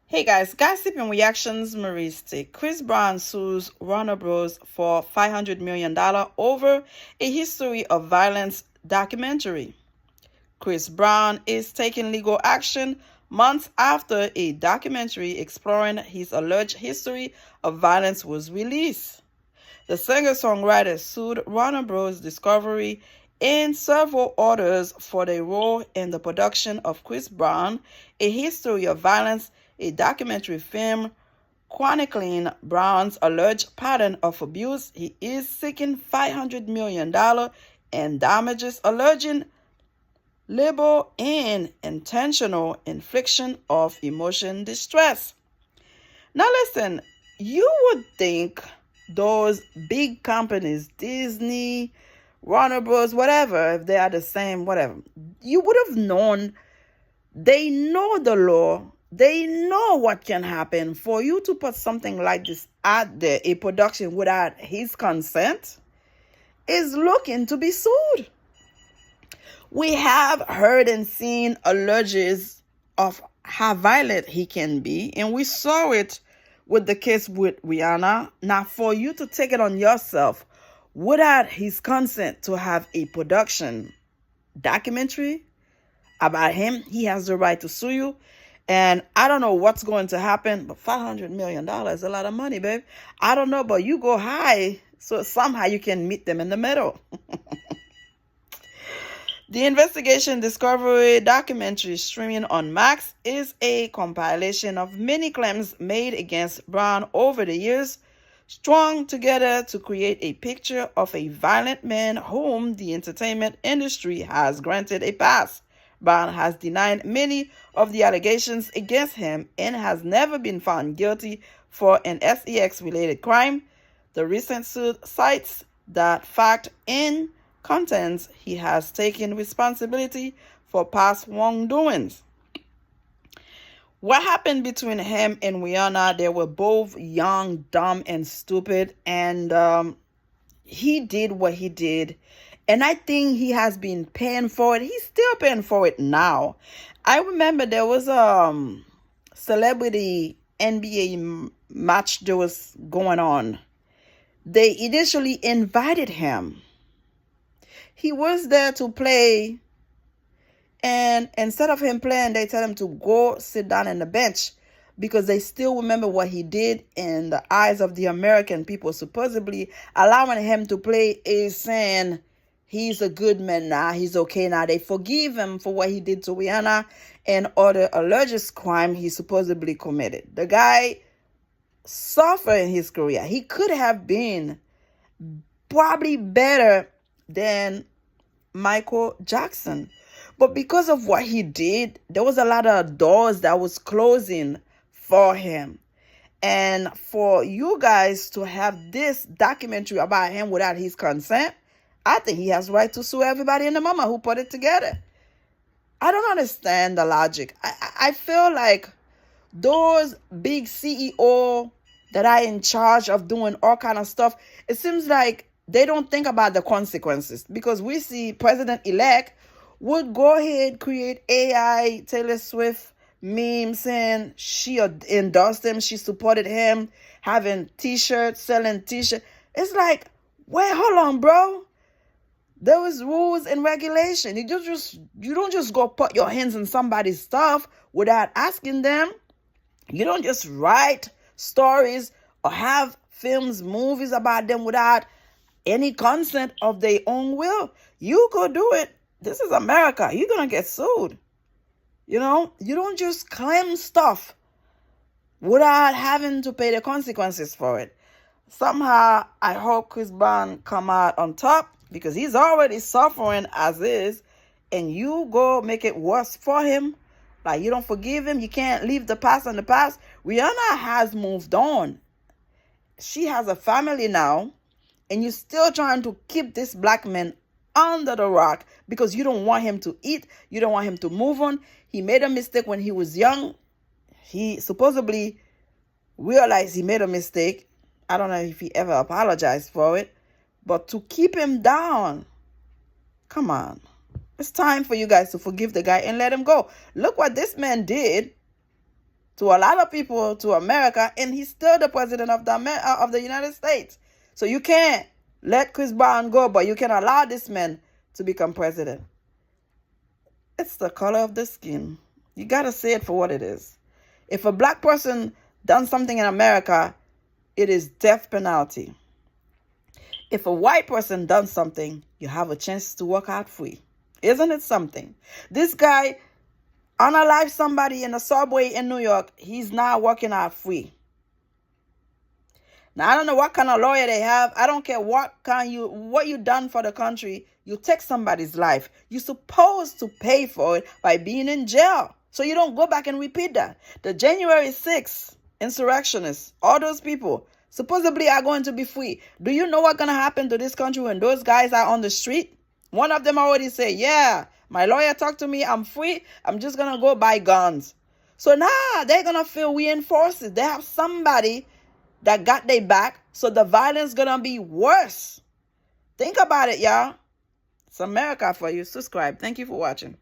Hey guys, gossiping reactions. Maristic. Chris Brown sues Warner Bros. For $500 million over a history of violence documentary. Chris Brown is taking legal action months after a documentary exploring his alleged history of violence was released. The singer-songwriter sued Warner Bros. Discovery and several others for their role in the production of Chris Brown, A History of Violence, a documentary film chronicling Brown's alleged pattern of abuse. He is seeking $500 million in damages, alleging libel and intentional infliction of emotion distress. Now listen, you would think those big companies, Disney, Warner Bros., whatever, if they are the same, whatever, you would have known. They know the law. They know what can happen. For you to put something like this out there, a production without his consent, is looking to be sued. We have heard and seen alleges of how violent he can be, and we saw it with the case with Rihanna. Now, for you to take it on yourself without his consent to have a production documentary about him, he has the right to sue you. And I don't know what's going to happen, but $500 million is a lot of money, babe. I don't know, but you go high, so somehow you can meet them in the middle. The Investigation Discovery documentary streaming on Max is a compilation of many claims made against Brown over the years, strung together to create a picture of a violent man whom the entertainment industry has granted a pass. Brown has denied many of the allegations against him and has never been found guilty for an sex-related crime. The recent suit cites that fact and contends he has taken responsibility for past wrongdoings. What happened between him and Rihanna? They were both young, dumb, and stupid, and he did what he did. And I think he has been paying for it. He's still paying for it now. I remember there was a celebrity NBA match that was going on. They initially invited him. He was there to play, and instead of him playing, they tell him to go sit down on the bench because they still remember what he did in the eyes of the American people. Supposedly allowing him to play is saying he's a good man now, he's okay now. They forgive him for what he did to Rihanna and other alleged crime he supposedly committed. The guy suffered in his career. He could have been probably better than Michael Jackson. But because of what he did, there was a lot of doors that was closing for him. And for you guys to have this documentary about him without his consent, I think he has right to sue everybody in the mama who put it together. I don't understand the logic. I feel like those big CEO that are in charge of doing all kind of stuff, it seems like they don't think about the consequences, because we see President-elect would go ahead, create AI Taylor Swift memes saying she endorsed him, she supported him, having t-shirts, selling t-shirts. It's like, wait, hold on, bro. There was rules and regulation. You don't just go put your hands in somebody's stuff without asking them. You don't just write stories or have films, movies about them without any consent of their own will. You go do it. This is America. You're going to get sued. You know, you don't just claim stuff without having to pay the consequences for it. Somehow, I hope Chris Brown come out on top, because he's already suffering as is, and you go make it worse for him. Like, you don't forgive him. You can't leave the past in the past. Rihanna has moved on. She has a family now, and you're still trying to keep this black man under the rock because you don't want him to eat. You don't want him to move on. He made a mistake when he was young. He supposedly realized he made a mistake. I don't know if he ever apologized for it. But to keep him down, come on. It's time for you guys to forgive the guy and let him go. Look what this man did. to a lot of people, to America, and he's still the president of the United States. So you can't let Chris Brown go, but you can allow this man to become president. It's the color of the skin. You got to say it for what it is. If a black person done something in America, it is death penalty. If a white person done something, you have a chance to walk out free. Isn't it something? This guy unalived somebody in the subway in New York. He's now walking out free. Now, I don't know what kind of lawyer they have. I don't care what you done for the country. You take somebody's life. You're supposed to pay for it by being in jail, so you don't go back and repeat that. The January 6th insurrectionists, all those people, supposedly are going to be free. Do you know what's going to happen to this country when those guys are on the street? One of them already said, yeah, my lawyer talked to me. I'm free. I'm just going to go buy guns. So now they're going to feel reinforced. They have somebody that got their back. So the violence going to be worse. Think about it, y'all. It's America for you. Subscribe. Thank you for watching.